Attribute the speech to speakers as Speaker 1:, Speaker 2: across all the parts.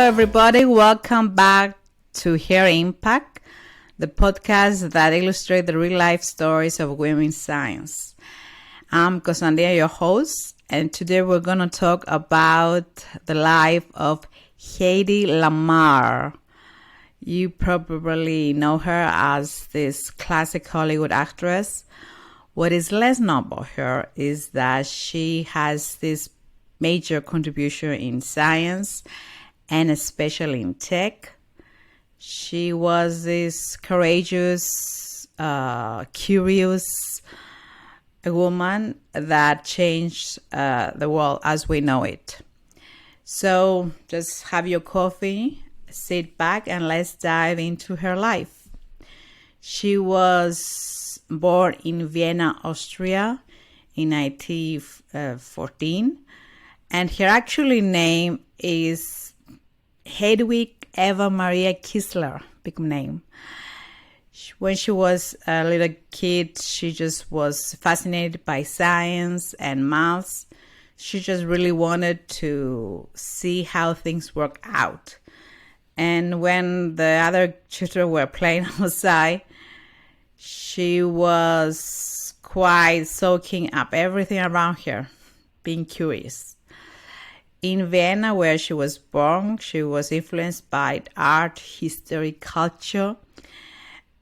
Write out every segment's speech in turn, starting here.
Speaker 1: everybody. Welcome back to Her Impact, the podcast that illustrates the real-life stories of women in science. I'm Cosandia, your host, and today we're going to talk about the life of Hedy Lamarr. You probably know her as this classic Hollywood actress. What is less known about her is that she has this major contribution in science and especially in tech. She was this courageous, curious woman that changed the world as we know it. So just have your coffee, sit back, and let's dive into her life. She was born in Vienna, Austria in 1914, and her actual name is Hedwig Eva Maria Kistler, big name. When she was a little kid, she just was fascinated by science and maths. She just really wanted to see how things work out. And when the other children were playing outside, she was quite soaking up everything around her, being curious. In Vienna, where she was born, she was influenced by art, history, culture,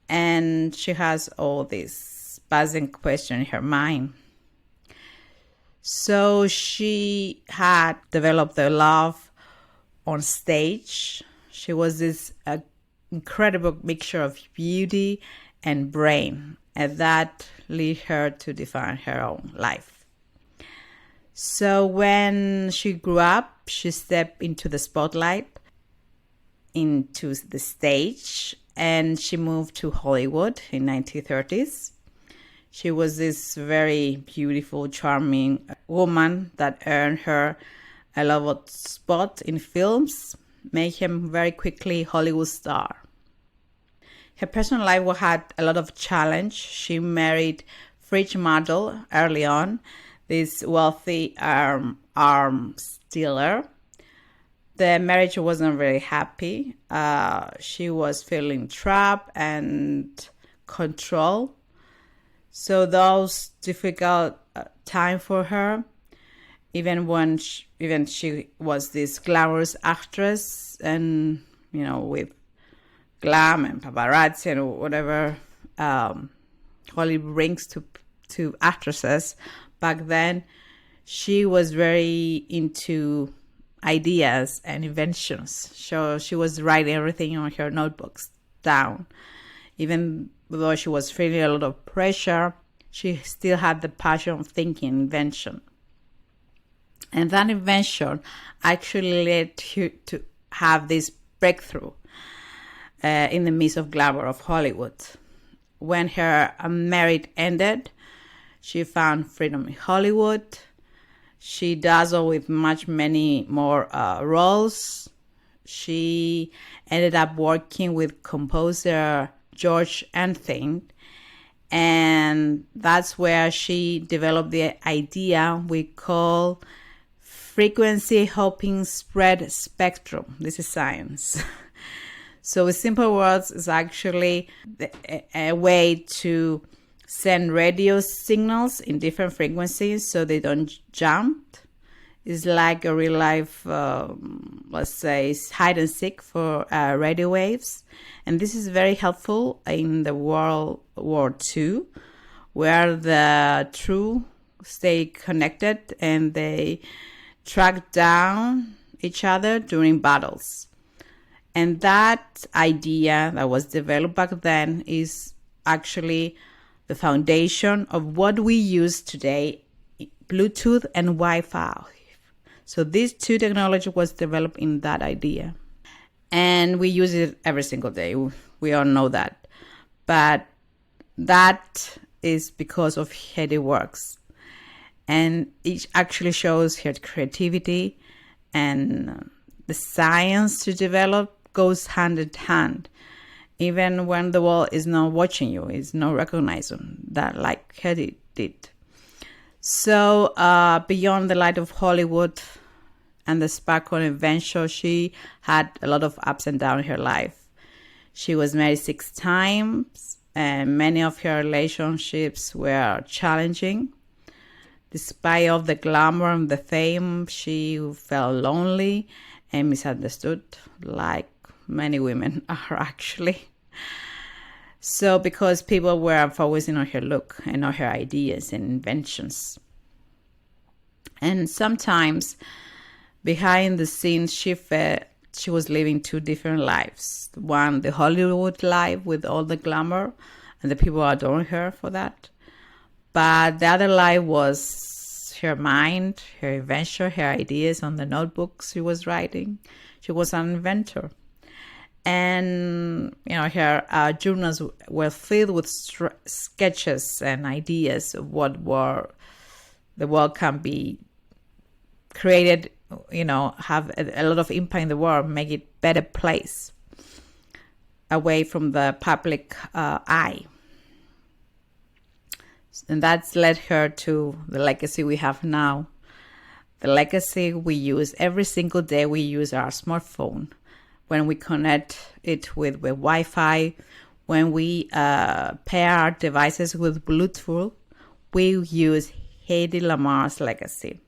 Speaker 1: and she has all this buzzing question in her mind. So she had developed a love on stage. She was this incredible mixture of beauty and brain, and that led her to define her own life. So when she grew up, she stepped into the spotlight, into the stage, and she moved to Hollywood in 1930s. She was this very beautiful, charming woman that earned her a loved spot in films, made him very quickly Hollywood star. Her personal life had a lot of challenge. She married French model early on, this wealthy arms dealer. The marriage wasn't very happy. She was feeling trapped and control. So those difficult time for her, even when she was this glamorous actress and, with glam and paparazzi and whatever Hollywood brings to actresses. Back then, she was very into ideas and inventions. So she was writing everything on her notebooks down. Even though she was feeling a lot of pressure, she still had the passion of thinking, invention. And that invention actually led her to have this breakthrough in the midst of glamour of Hollywood. When her marriage ended, she found freedom in Hollywood. She dazzled with many more roles. She ended up working with composer George Antheim, and that's where she developed the idea we call frequency hopping spread spectrum. This is science. So in simple words, it's actually a way to send radio signals in different frequencies so they don't jump. It's like a real life, let's say, hide and seek for radio waves. And this is very helpful in the World War II, where the true stay connected and they track down each other during battles. And that idea that was developed back then is actually the foundation of what we use today, Bluetooth and Wi-Fi. So these two technology was developed in that idea. And we use it every single day. We all know that. But that is because of Hedy works. And it actually shows her creativity and the science to develop goes hand in hand. Even when the world is not watching you, is not recognizing that like Hedy did. So beyond the light of Hollywood, and the sparkle invention, she had a lot of ups and downs in her life. She was married 6 times, and many of her relationships were challenging. Despite of the glamour and the fame, she felt lonely and misunderstood, like many women are actually. So because people were focusing on her look and on her ideas and inventions. And sometimes behind the scenes, she felt she was living 2 different lives. One, the Hollywood life with all the glamour, and the people adoring her for that. But the other life was her mind, her invention, her ideas on the notebooks she was writing. She was an inventor. And, her journals were filled with sketches and ideas of what the world can be created, have a lot of impact in the world, make it a better place away from the public eye. And that's led her to the legacy we have now. The legacy we use every single day. We use our smartphone. When we connect it with Wi-Fi, when we pair our devices with Bluetooth, we use Hedy Lamarr's legacy.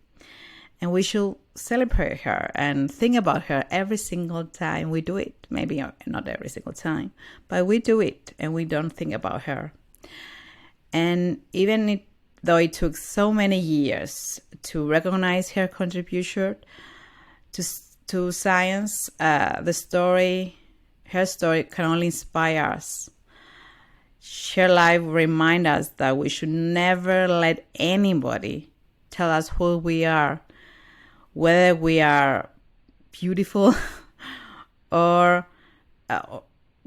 Speaker 1: And we should celebrate her and think about her every single time we do it. Maybe not every single time, but we do it and we don't think about her. And even though it took so many years to recognize her contribution to science, her story can only inspire us. Her life reminds us that we should never let anybody tell us who we are, whether we are beautiful or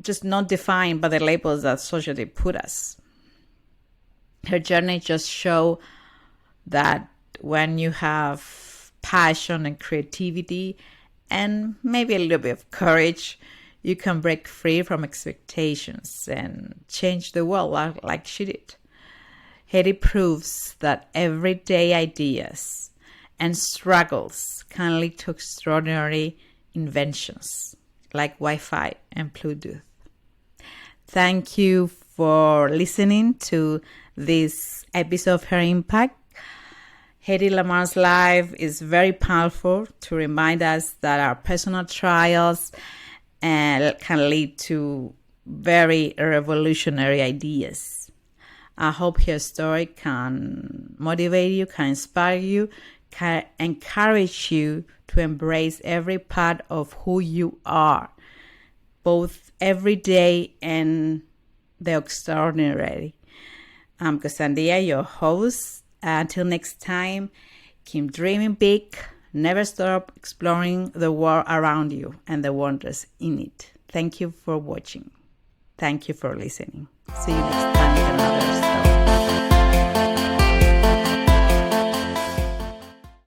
Speaker 1: just not defined by the labels that society put us. Her journey just shows that when you have passion and creativity and maybe a little bit of courage, you can break free from expectations and change the world like she did. Hedy proves that everyday ideas and struggles can lead to extraordinary inventions like Wi-Fi and Bluetooth. Thank you for listening to this episode of Her Impact. Hedy Lamarr's life is very powerful to remind us that our personal trials can lead to very revolutionary ideas. I hope her story can motivate you, can inspire you, can encourage you to embrace every part of who you are, both everyday and the extraordinary. I'm Cassandra, your host. Until next time, keep dreaming big. Never stop exploring the world around you and the wonders in it. Thank you for watching. Thank you for listening. See you next time with another story.